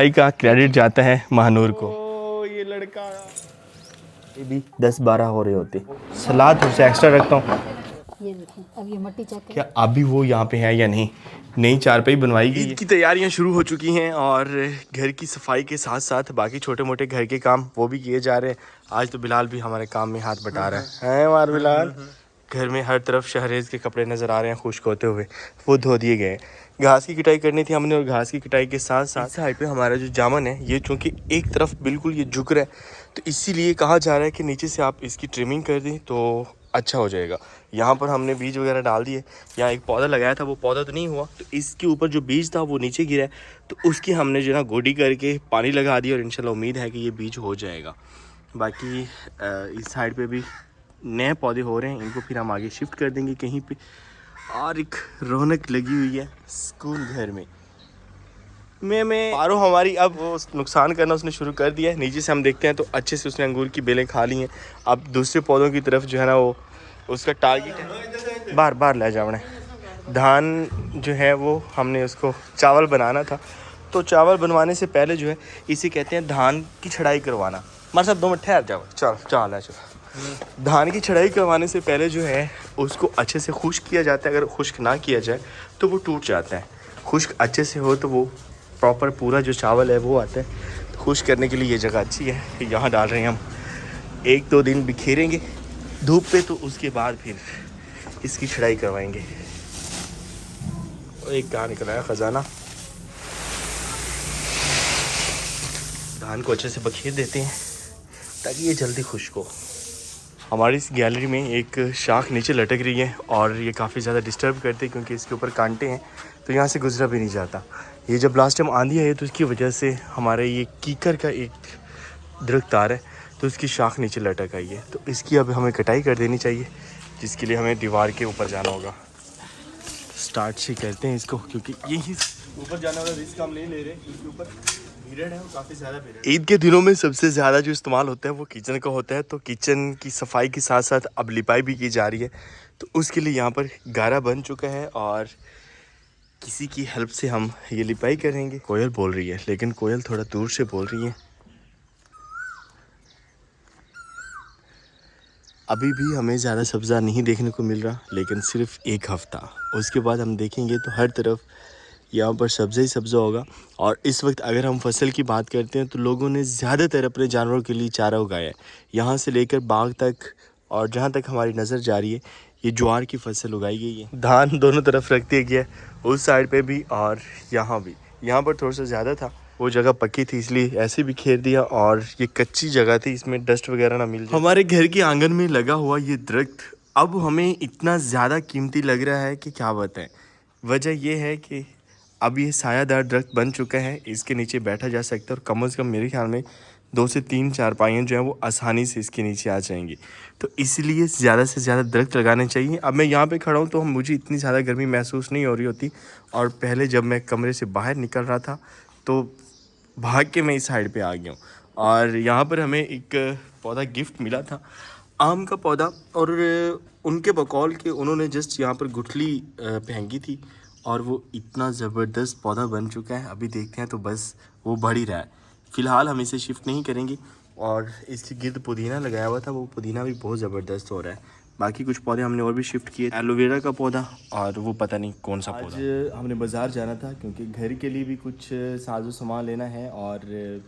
भाई का क्रेडिट जाता है महानूर को। ये लड़का ये भी 10-12 हो रहे होते। सलाद थोड़ा सा एक्स्ट्रा रखता हूँ। ये देखिए, अब ये मट्टी चेक करें। क्या अभी वो यहाँ पे है या नहीं? नई चारपाई बनवाई गई। ईद की तैयारियां शुरू हो चुकी हैं और घर की सफाई के साथ साथ बाकी छोटे मोटे घर के काम वो भी किए जा रहे हैं। आज तो बिलाल भी हमारे काम में हाथ बटा रहा है मार बिलाल। घर में हर तरफ शहरेज के कपड़े नज़र आ रहे हैं खुश्क होते हुए, वो धो दिए गए। घास की कटाई करनी थी हमने और घास की कटाई के साथ साथ साइड पे हमारा जो जामन है ये चूँकि एक तरफ बिल्कुल ये झुक रहा है तो इसीलिए कहा जा रहा है कि नीचे से आप इसकी ट्रिमिंग कर दें तो अच्छा हो जाएगा। यहाँ पर हमने बीज वगैरह डाल दिए। यहाँ एक पौधा लगाया था, वो पौधा तो नहीं हुआ, तो इसके ऊपर जो बीज था वो नीचे गिरा है, तो उसकी हमने जो है ना गोडी करके पानी लगा दिया और इंशाल्लाह उम्मीद है कि ये बीज हो जाएगा। बाकी इस साइड पे भी नए पौधे हो रहे हैं, इनको फिर हम आगे शिफ्ट कर देंगे कहीं पे। और एक रौनक लगी हुई है स्कूल घर में पारो हमारी अब वो नुकसान करना उसने शुरू कर दिया है। नीचे से हम देखते हैं तो अच्छे से उसने अंगूर की बेलें खा ली हैं। अब दूसरे पौधों की तरफ जो है ना वो उसका टारगेट है। बार बार ले जाओ धान जो है वो हमने उसको चावल बनाना था, तो चावल बनवाने से पहले जो है इसे कहते हैं धान की छड़ाई करवाना। हमारे साथ 2 मिनट ठहर जाओ, चल धान की छड़ाई करवाने से पहले जो है उसको अच्छे से खुश्क किया जाता है। अगर खुश्क ना किया जाए तो वो टूट जाता है। खुश्क अच्छे से हो तो वो प्रॉपर पूरा जो चावल है वो आता है। खुश्क करने के लिए ये जगह अच्छी है। यहाँ डाल रहे हैं हम, 1-2 दिन बिखेरेंगे धूप पे, तो उसके बाद फिर इसकी छड़ाई करवाएंगे। एक कहाँ निकला है खजाना। धान को अच्छे से बखेर देते हैं ताकि ये जल्दी खुश्क हो। हमारी इस गैलरी में एक शाख नीचे लटक रही है और ये काफ़ी ज़्यादा डिस्टर्ब करते हैं क्योंकि इसके ऊपर कांटे हैं, तो यहाँ से गुजरा भी नहीं जाता। ये जब लास्ट टाइम आंधी आई तो उसकी वजह से हमारे ये कीकर का एक दरख्त आ रहा है, तो उसकी शाख नीचे लटक आई है, तो इसकी अब हमें कटाई कर देनी चाहिए, जिसके लिए हमें दीवार के ऊपर जाना होगा। स्टार्ट से करते हैं इसको, क्योंकि यही ऊपर जाने वाला रिस्क हम नहीं ले रहे क्योंकि ऊपर भीड़ है वो काफ़ी ज़्यादा भीड़। ईद के दिनों में सबसे ज़्यादा जो इस्तेमाल होता है वो किचन का होता है, तो किचन की सफाई के साथ साथ अब लिपाई भी की जा रही है, तो उसके लिए यहाँ पर गारा बन चुका है और किसी की हेल्प से हम ये लिपाई करेंगे। कोयल बोल रही है, लेकिन कोयल थोड़ा दूर से बोल रही है। अभी भी हमें ज़्यादा सब्ज़ा नहीं देखने को मिल रहा, लेकिन सिर्फ 1 हफ़्ता, उसके बाद हम देखेंगे तो हर तरफ यहाँ पर सब्ज़ा ही सब्ज़ा होगा। और इस वक्त अगर हम फसल की बात करते हैं तो लोगों ने ज़्यादातर अपने जानवरों के लिए चारा उगाया है। यहाँ से लेकर बाग तक और जहाँ तक हमारी नज़र जा रही है ये ज्वार की फसल उगाई गई है। धान दोनों तरफ रख दिया गया है, उस साइड पे भी और यहाँ भी। यहाँ पर थोड़ा सा ज़्यादा था, वो जगह पक्की थी इसलिए ऐसे भी घेर दिया, और ये कच्ची जगह थी, इसमें डस्ट वगैरह ना मिल जाए। हमारे घर के आंगन में लगा हुआ ये दरख्त अब हमें इतना ज़्यादा कीमती लग रहा है कि क्या बताएं। वजह यह है कि अब ये सायादार दरख्त बन चुका है, इसके नीचे बैठा जा सकता है और कम से कम मेरे ख्याल में 2 से 3 चारपाइयाँ जो हैं वो आसानी से इसके नीचे आ जाएंगी, तो इसलिए ज़्यादा से ज़्यादा दरख्त लगाने चाहिए। अब मैं यहाँ पे खड़ा हूँ तो मुझे इतनी ज़्यादा गर्मी महसूस नहीं हो रही होती, और पहले जब मैं कमरे से बाहर निकल रहा था तो भाग के मैं इस साइड पे आ गया हूँ। और यहाँ पर हमें एक पौधा गिफ्ट मिला था, आम का पौधा, और उनके बकौल के उन्होंने जस्ट यहाँ पर गुठली फेंकी थी और वो इतना ज़बरदस्त पौधा बन चुका है। अभी देखते हैं तो बस वो बढ़ ही रहा है। फ़िलहाल हम इसे शिफ्ट नहीं करेंगे, और इसके गिर्द पुदीना लगाया हुआ था, वो पुदीना भी बहुत ज़बरदस्त हो रहा है। बाकी कुछ पौधे हमने और भी शिफ्ट किए, एलोवेरा का पौधा और वो पता नहीं कौन सा पौधा। आज हमने बाज़ार जाना था क्योंकि घर के लिए भी कुछ साजो सामान लेना है और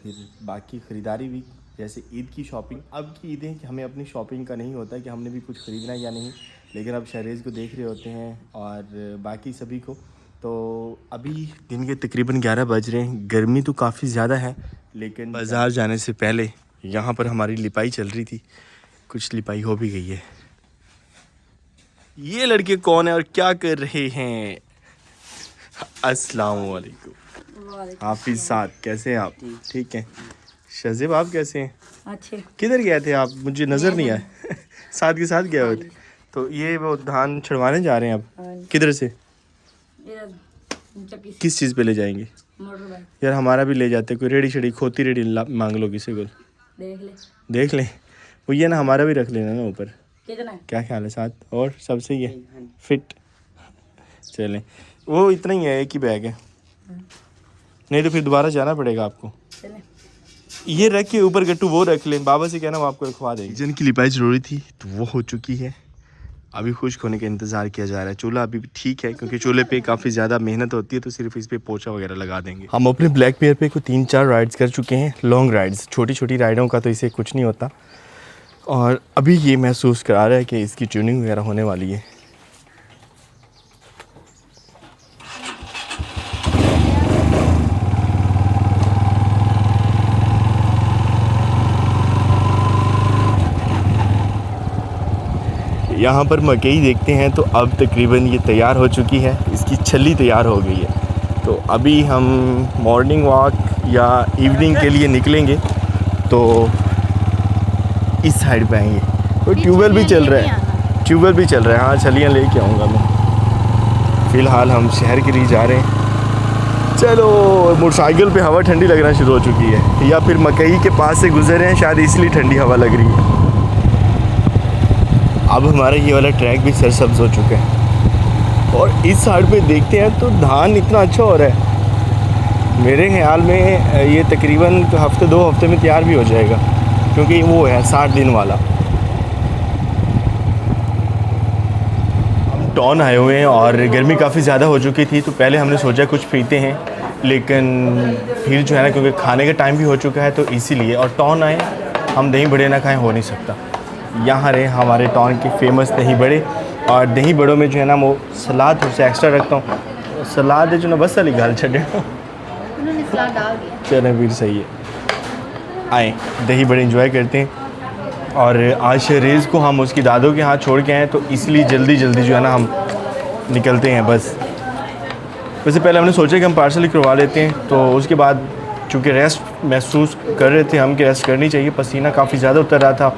फिर बाकी ख़रीदारी भी, जैसे ईद की शॉपिंग। अब की ईदें कि हमें अपनी शॉपिंग का नहीं होता कि हमने भी कुछ ख़रीदना है या नहीं, लेकिन अब शहरेज़ को देख रहे होते हैं और बाकी सभी को। तो अभी दिन के तकरीबन 11 बज रहे हैं, गर्मी तो काफ़ी ज़्यादा है, लेकिन बाज़ार जाने से पहले यहाँ पर हमारी लिपाई चल रही थी, कुछ लिपाई हो भी गई है। ये लड़के कौन है और क्या कर रहे हैं? अस्सलाम वालेकुम। हाफिज साहब कैसे हैं आप? ठीक हैं। शहजेब आप कैसे हैं? अच्छे। किधर गए थे आप? मुझे नज़र नहीं आया। साथ के साथ गए हुए थे। तो ये वो धान छिड़वाने जा रहे हैं आप? किधर से? किस चीज़ पे ले जाएंगे? यार हमारा भी ले जाते, कोई रेडी शेडी खोती रेडी मांग लो किसी को। देख ले वो ये ना, हमारा भी रख लेना ना ऊपर। क्या ख्याल है? साथ और सब सही है? फिट चलें, वो इतना ही है, एक ही बैग है। नहीं तो फिर दोबारा जाना पड़ेगा आपको। ये रख के ऊपर गट्टू वो रख लें, बाबा से कहना वो आपको रखवा देंगे। किचन की लिपाई जरूरी थी तो वो हो चुकी है, अभी खुश्क होने का इंतज़ार किया जा रहा है। चूल्हा अभी भी ठीक है क्योंकि चूल्हे पे काफ़ी ज़्यादा मेहनत होती है, तो सिर्फ इस पे पोछा वगैरह लगा देंगे। हम अपने ब्लैक पेयर पे को 3-4 राइड्स कर चुके हैं, लॉन्ग राइड्स। छोटी छोटी राइडों का तो इसे कुछ नहीं होता, और अभी ये महसूस करा रहा है कि इसकी ट्यूनिंग वगैरह होने वाली है। यहाँ पर मकई देखते हैं तो अब तकरीबन ये तैयार हो चुकी है, इसकी छल्ली तैयार हो गई है। तो अभी हम मॉर्निंग वॉक या इवनिंग के लिए निकलेंगे तो इस साइड पे आएंगे। तो ट्यूबवेल भी चल रहा है, ट्यूबवेल भी चल रहा है। हाँ, छलियाँ लेके आऊँगा मैं। फ़िलहाल हम शहर के लिए जा रहे हैं। चलो, मोटरसाइकिल पे हवा ठंडी लगना शुरू हो चुकी है, या फिर मकई के पास से गुजर रहे हैं शायद इसलिए ठंडी हवा लग रही है। अब हमारा ये वाला ट्रैक भी सरसब्ज हो चुका है, और इस साइड पे देखते हैं तो धान इतना अच्छा हो रहा है। मेरे ख्याल में ये तकरीबन हफ्ते 2 हफ्ते में तैयार भी हो जाएगा, क्योंकि वो है 60 दिन वाला। हम टाउन आए हुए हैं और गर्मी काफ़ी ज़्यादा हो चुकी थी, तो पहले हमने सोचा कुछ पीते हैं, लेकिन फिर जो है ना, क्योंकि खाने का टाइम भी हो चुका है तो इसीलिए। और टाउन आए, हम दही बड़े ना खाएं हो नहीं सकता। यहाँ रहे हमारे टाउन के फेमस दही बड़े, और दही बड़ों में जो है ना वो सलाद थोड़ा सा एक्स्ट्रा रखता हूँ। सलाद है जो ना बस वाली गाल छे उन्होंने सलाद डाल दिया। चलो फिर सही है, आए दही बड़े एंजॉय करते हैं। और आज शहरेज़ को हम उसकी दादों के हाथ छोड़ के आए, तो इसलिए जल्दी जल्दी जो है ना हम निकलते हैं बस। वैसे पहले हमने सोचा कि हम पार्सल ही करवा लेते हैं, तो उसके बाद चूँकि रेस्ट महसूस कर रहे थे हम कि रेस्ट करनी चाहिए, पसीना काफ़ी ज़्यादा उतर रहा था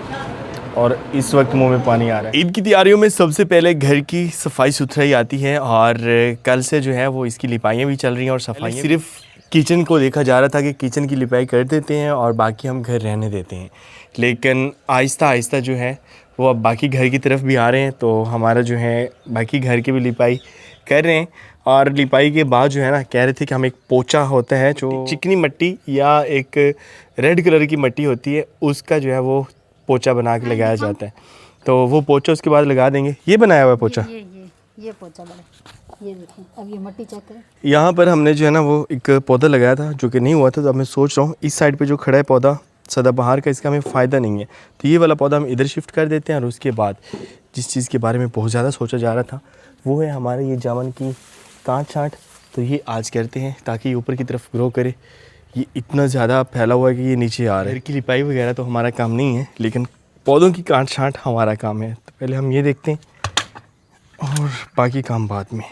और इस वक्त मुंह में पानी आ रहा है। ईद की तैयारियों में सबसे पहले घर की सफाई सुथराई आती है, और कल से जो है वो इसकी लिपाइयाँ भी चल रही हैं और सफाई। सिर्फ किचन को देखा जा रहा था कि किचन की लिपाई कर देते हैं और बाकी हम घर रहने देते हैं, लेकिन आहिस्ता आहिस्ता जो है वो अब बाकी घर की तरफ भी आ रहे हैं। तो हमारा जो है बाकी घर की भी लिपाई कर रहे हैं, और लिपाई के बाद जो है ना कह रहे थे कि हम एक पोचा होता है जो चिकनी मिट्टी या एक रेड कलर की मिट्टी होती है, उसका जो है वो पोचा बना के लगाया जाता है। तो वो पोचा उसके बाद लगा देंगे। ये बनाया हुआ है पोचा, ये पोचा बड़ा, ये देखें। अब ये मिट्टी चेक करें। यहाँ पर हमने जो है ना वो एक पौधा लगाया था जो कि नहीं हुआ था, तो अब मैं सोच रहा हूँ इस साइड पे जो खड़ा है पौधा सदाबहार का, इसका हमें फ़ायदा नहीं है, तो ये वाला पौधा हम इधर शिफ्ट कर देते हैं। और उसके बाद जिस चीज़ के बारे में बहुत ज़्यादा सोचा जा रहा था वो है हमारे ये जामुन की कांट छाँट, तो ये आज करते हैं ताकि ये ऊपर की तरफ ग्रो करे। ये इतना ज़्यादा फैला हुआ है कि ये नीचे आ रहा है। घर की लिपाई वगैरह तो हमारा काम नहीं है, लेकिन पौधों की काट छाँट हमारा काम है। तो पहले हम ये देखते हैं और बाकी काम बाद में।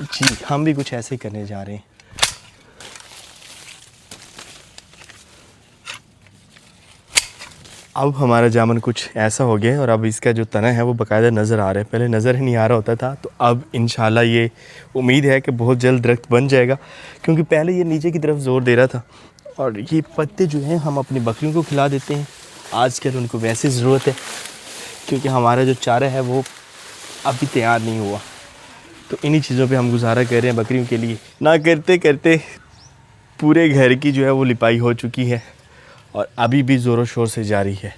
जी, हम भी कुछ ऐसे ही करने जा रहे हैं। अब हमारा जामुन कुछ ऐसा हो गया है, और अब इसका जो तना है वो बाकायदा नज़र आ रहा है। पहले नज़र ही नहीं आ रहा होता था, तो अब इंशाल्लाह ये उम्मीद है कि बहुत जल्द दरख्त बन जाएगा, क्योंकि पहले ये नीचे की तरफ ज़ोर दे रहा था। और ये पत्ते जो हैं हम अपनी बकरियों को खिला देते हैं, आजकल उनको वैसे ज़रूरत है, क्योंकि हमारा जो चारा है वो अभी तैयार नहीं हुआ। तो इन्हीं चीज़ों पे हम गुजारा कर रहे हैं बकरियों के लिए। ना करते करते पूरे घर की जो है वो लिपाई हो चुकी है, और अभी भी ज़ोरों शोर से जारी है।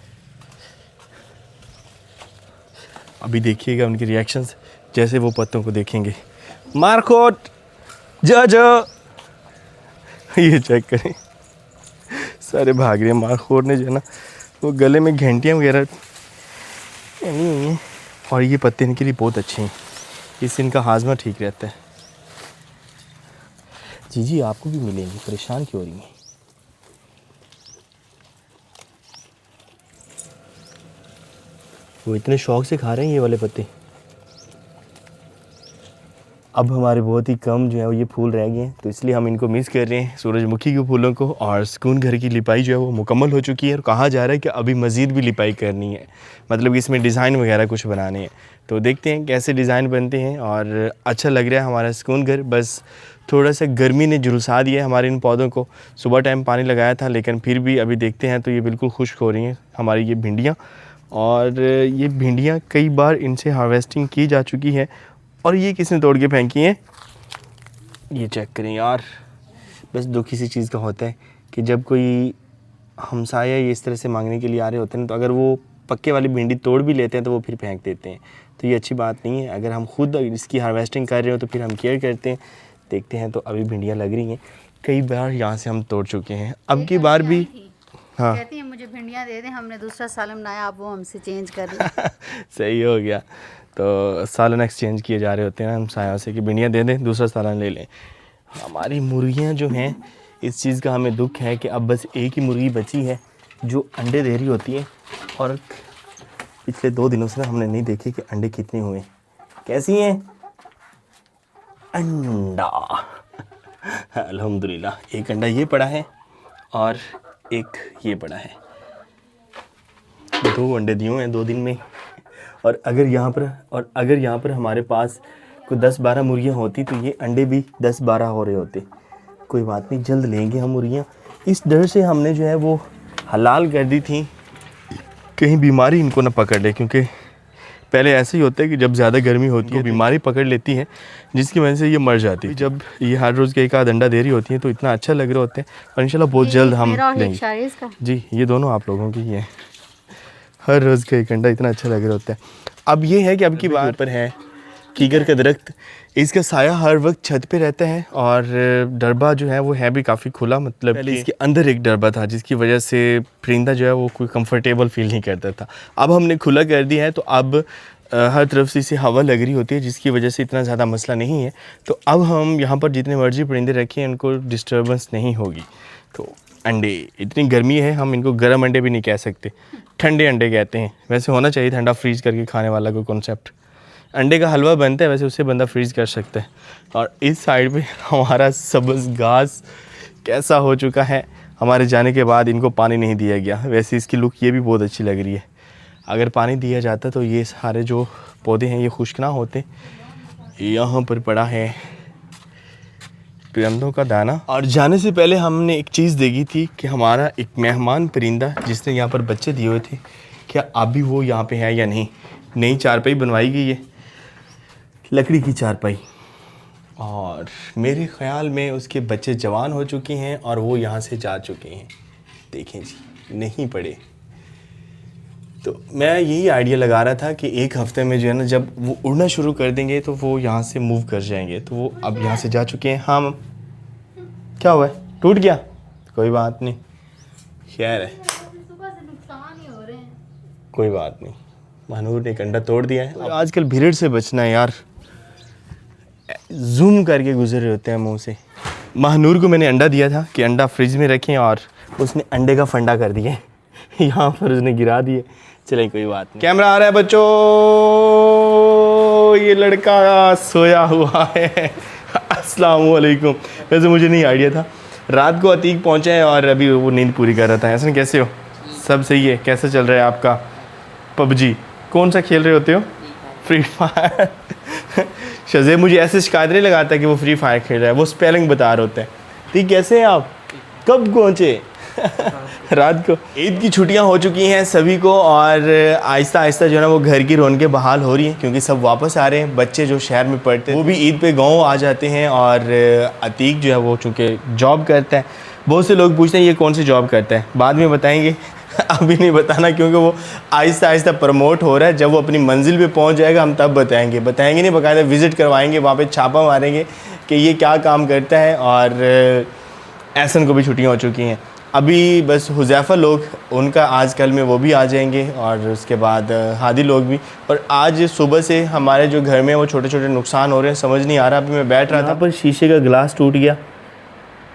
अभी देखिएगा उनके रिएक्शंस जैसे वो पत्तों को देखेंगे। मारकोट जा ये चेक करें, सारे भाग रहे हैं। मारखोर ने जो है ना वो गले में घंटियाँ वगैरह पहनी हुई हैं, और ये पत्ते इनके लिए बहुत अच्छे हैं, इससे इनका हाजमा ठीक रहता है। जी आपको भी मिलेंगे, परेशान क्यों हो रही हैं? वो इतने शौक से खा रहे हैं ये वाले पत्ते। अब हमारे बहुत ही कम जो है वो ये फूल रह गए हैं, तो इसलिए हम इनको मिस कर रहे हैं, सूरजमुखी के फूलों को। और सुकून घर की लिपाई जो है वो मुकम्मल हो चुकी है, और कहा जा रहा है कि अभी मज़ीद भी लिपाई करनी है, मतलब कि इसमें डिज़ाइन वगैरह कुछ बनाने हैं। तो देखते हैं कैसे डिज़ाइन बनते हैं, और अच्छा लग रहा है हमारा सुकून घर। बस थोड़ा सा गर्मी ने झुलसा दिया है हमारे इन पौधों को। सुबह टाइम पानी लगाया था, लेकिन फिर भी अभी देखते हैं तो ये बिल्कुल खुश्क हो रही हैं हमारी ये भिंडियाँ। और ये भिंडियाँ कई बार इनसे हार्वेस्टिंग की जा चुकी है, और ये किसने तोड़ के फेंकी हैं? ये चेक करें यार, बस दुख इसी चीज़ का होता है कि जब कोई हमसाया ये इस तरह से मांगने के लिए आ रहे होते हैं तो अगर वो पक्के वाली भिंडी तोड़ भी लेते हैं तो वो फिर फेंक देते हैं। तो ये अच्छी बात नहीं है। अगर हम खुद इसकी हार्वेस्टिंग कर रहे हो तो फिर हम केयर करते हैं। देखते हैं तो अभी भिंडियाँ लग रही हैं, कई बार यहाँ से हम तोड़ चुके हैं, अब की बार भी। हाँ, कहती है मुझे भिंडियाँ दे दें, हमने दूसरा सालन बनाया, अब वो हमसे चेंज कर रही सही हो गया। तो सालन एक्सचेंज किए जा रहे होते हैं हम साया से कि भिंडियाँ दे दें, दूसरा सालन ले लें। हमारी मुर्गियाँ जो हैं, इस चीज़ का हमें दुख है कि अब बस एक ही मुर्गी बची है जो अंडे दे रही होती है, और पिछले 2 दिनों से हमने नहीं देखे कि अंडे कितने हुए। कैसी हैं? अंडा अल्हम्दुलिल्लाह, एक अंडा ये पड़ा है और एक ये पड़ा है। 2 अंडे दिए हैं 2 दिन में। और अगर यहाँ पर हमारे पास कोई 10-12 मुर्गियाँ होती तो ये अंडे भी 10-12 हो रहे होते। कोई बात नहीं, जल्द लेंगे हम मुर्गियाँ। इस डर से हमने जो है वो हलाल कर दी थी, कहीं बीमारी इनको ना पकड़ ले, क्योंकि पहले ऐसे ही होता है कि जब ज़्यादा गर्मी होती है बीमारी पकड़ लेती है, जिसकी वजह से ये मर जाती है। जब ये हर रोज़ का एक आध अंडा दे रही होती है तो इतना अच्छा लग रहे होते हैं, और इंशाल्लाह बहुत जल्द हम लेंगे। जी, ये दोनों आप लोगों की ही है। हर रोज़ का एक अंडा इतना अच्छा लग रहा होता है। अब ये है कि अब की बात पर है कीकर का दरख्त, इसका साया हर वक्त छत पे रहता है, और डरबा जो है वो है भी काफ़ी खुला, मतलब पहले इसके अंदर एक डरबा था जिसकी वजह से परिंदा जो है वो कोई कंफर्टेबल फील नहीं करता था। अब हमने खुला कर दिया है तो अब हर तरफ से इसे हवा लग रही होती है, जिसकी वजह से इतना ज़्यादा मसला नहीं है। तो अब हम यहाँ पर जितने मर्जी परिंदे रखें उनको डिस्टर्बेंस नहीं होगी। तो अंडे, इतनी गर्मी है हम इनको गर्म अंडे भी नहीं कह सकते, ठंडे अंडे कहते हैं। वैसे होना चाहिए ठंडा फ्रीज करके खाने वाला कोई कॉन्सेप्ट। अंडे का हलवा बनता है वैसे, उससे बंदा फ्रीज कर सकता है। और इस साइड पे हमारा सब्ज़ घास कैसा हो चुका है, हमारे जाने के बाद इनको पानी नहीं दिया गया। वैसे इसकी लुक ये भी बहुत अच्छी लग रही है। अगर पानी दिया जाता तो ये सारे जो पौधे हैं ये खुश्क ना होते। यहाँ पर पड़ा है परिंदों का दाना। और जाने से पहले हमने एक चीज़ देखी थी कि हमारा एक मेहमान परिंदा जिसने यहाँ पर बच्चे दिए हुए थे, क्या अभी वो यहाँ पे है या नहीं। नई चारपाई बनवाई गई है, लकड़ी की चारपाई, और मेरे ख़्याल में उसके बच्चे जवान हो चुके हैं और वो यहाँ से जा चुके हैं। देखें जी, नहीं पड़े। तो मैं यही आइडिया लगा रहा था कि एक हफ़्ते में जो है ना, जब वो उड़ना शुरू कर देंगे तो वो यहाँ से मूव कर जाएंगे। तो वो अब यहाँ से जा चुके हैं। हाँ, क्या हुआ है, टूट गया? कोई बात नहीं, खैर है, कोई बात नहीं। महानूर ने एक अंडा तोड़ दिया है। तो आजकल भीड़ से बचना है यार, जूम करके गुजर रहे होते हैं मुंह से। महानूर को मैंने अंडा दिया था कि अंडा फ्रिज में रखें, और उसने अंडे का फंडा कर दिया यहाँ पर उसने गिरा दिए। चलें, कोई बात नहीं। कैमरा आ रहा है बच्चों, ये लड़का सोया हुआ है। अस्सलाम वालेकुम। वैसे मुझे नहीं आइडिया था, रात को अतीक पहुँचा है और अभी वो नींद पूरी कर रहा था। ऐसा कैसे हो? सब सही है? कैसा चल रहा है आपका पबजी? कौन सा खेल रहे होते हो? Free fire. शज़े मुझे ऐसे शिकायत नहीं लगाता कि वो फ्री फायर खेल रहा है, वो स्पेलिंग बता रहे होते हैं। ठीक, कैसे हैं आप? कब पहुँचे? रात को। ईद की छुट्टियां हो चुकी हैं सभी को, और आहिस्ता आहिस्ता जो है ना वो घर की रौनकें बहाल हो रही हैं, क्योंकि सब वापस आ रहे हैं। बच्चे जो शहर में पढ़ते हैं वो भी ईद पे गाँव आ जाते हैं, और अतीक जो है वो चूँकि जॉब करता है। बहुत से लोग पूछते हैं ये कौन सी जॉब करता है, बाद में बताएंगे, अभी नहीं बताना, क्योंकि वो आहिस्ता आहिस्ता प्रमोट हो रहा है। जब वो अपनी मंजिल पे पहुंच जाएगा हम तब बताएंगे नहीं, बाकायदा विज़िट करवाएंगे, वहाँ पे छापा मारेंगे कि ये क्या काम करता है। और एहसन को भी छुट्टियां हो चुकी हैं, अभी बस हुज़ैफ़ा लोग, उनका आजकल में वो भी आ जाएंगे, और उसके बाद हादी लोग भी। और आज सुबह से हमारे जो घर में वो छोटे छोटे नुकसान हो रहे हैं, समझ नहीं आ रहा। अभी मैं बैठ रहा था पर शीशे का गिलास टूट गया।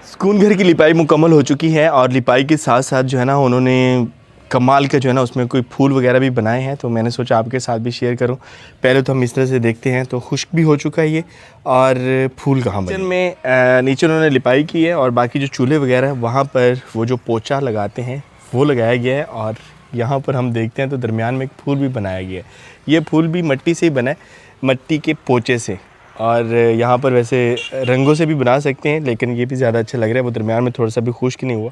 सुकून घर की लिपाई मुकम्मल हो चुकी है, और लिपाई के साथ साथ जो है ना उन्होंने कमाल का जो है ना उसमें कोई फूल वगैरह भी बनाए हैं, तो मैंने सोचा आपके साथ भी शेयर करूं। पहले तो हम इस तरह से देखते हैं, तो खुश्क भी हो चुका है ये, और फूल कहाँ बने। किचन में नीचे उन्होंने लिपाई की है, और बाकी जो चूल्हे वगैरह है वहाँ पर वो जो पोचा लगाते हैं वो लगाया गया है। और यहाँ पर हम देखते हैं तो दरमियान में एक फूल भी बनाया गया है। ये फूल भी मिट्टी से ही बना है, मिट्टी के पोचे से। और यहाँ पर वैसे रंगों से भी बना सकते हैं, लेकिन ये भी ज़्यादा अच्छा लग रहा है, वो दरमियान में थोड़ा सा भी खुश्क नहीं हुआ।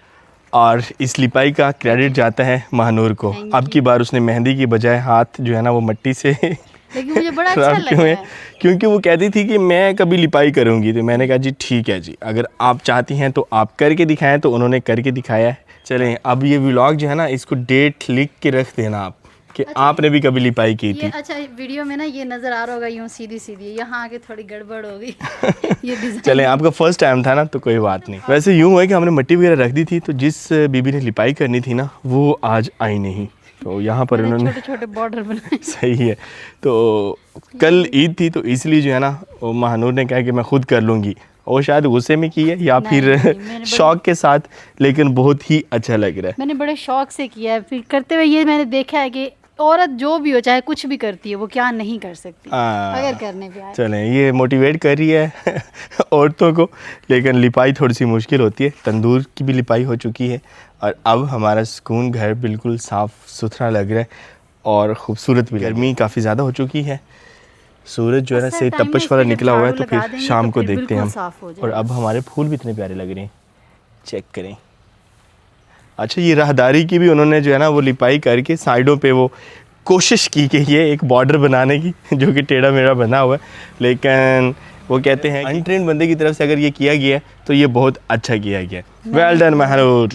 और इस लिपाई का क्रेडिट जाता है महानूर को। अब की बार उसने मेहंदी की बजाय हाथ जो है ना वो मिट्टी से लेकिन मुझे बड़ा अच्छा रात लगा क्यों है? है। क्योंकि वो कहती थी कि मैं कभी लिपाई करूँगी, तो मैंने कहा जी ठीक है जी, अगर आप चाहती हैं तो आप करके दिखाएं, तो उन्होंने करके दिखाया है। चलें, अब ये व्लॉग जो है ना, इसको डेट लिख के रख देना आप कि आपने भी कभी लिपाई की ये थी। अच्छा वीडियो में ना ये नज़र आ रहा होगा यूँ सीधी सीधी, यहाँ आके थोड़ी गड़बड़ हो गई। ये डिज़ाइन चलें, आपका फर्स्ट टाइम था ना, तो कोई बात नहीं। वैसे यूँ है कि हमने मिट्टी वगैरह रख दी थी, तो जिस बीबी ने लिपाई करनी थी ना, वो आज आई नहीं, तो यहाँ पर उन्होंने छोटे छोटे बॉर्डर बनाए। सही है। तो कल ईद थी, तो इसलिए जो है ना, वो महानूर ने कहा कि मैं खुद कर लूँगी, और शायद गुस्से में की है या नहीं, फिर नहीं, मैंने शौक के साथ, लेकिन बहुत ही अच्छा लग रहा है। मैंने बड़े शौक से किया है, फिर करते हुए ये मैंने देखा है कि औरत जो भी हो, चाहे कुछ भी करती है, वो क्या नहीं कर सकती अगर करने पे आए। चलें, ये मोटिवेट कर रही है औरतों को, लेकिन लिपाई थोड़ी सी मुश्किल होती है। तंदूर की भी लिपाई हो चुकी है, और अब हमारा सुकून घर बिल्कुल साफ़ सुथरा लग रहा है और ख़ूबसूरत भी। गर्मी काफ़ी ज़्यादा हो चुकी है, सूरज जो है ना से तपश वाला निकला हुआ है, तो फिर शाम को देखते हैं हम। और अब हमारे फूल भी इतने प्यारे लग रहे हैं, चेक करें। अच्छा, ये राहदारी की भी उन्होंने जो है ना, वो लिपाई करके साइडों पे वो कोशिश की कि ये एक बॉर्डर बनाने की, जो कि टेढ़ा मेढ़ा बना हुआ है, लेकिन वो कहते हैं अनट्रेंड बंदे की तरफ से अगर ये किया गया है, तो ये बहुत अच्छा किया गया है। Well done Mahnoor.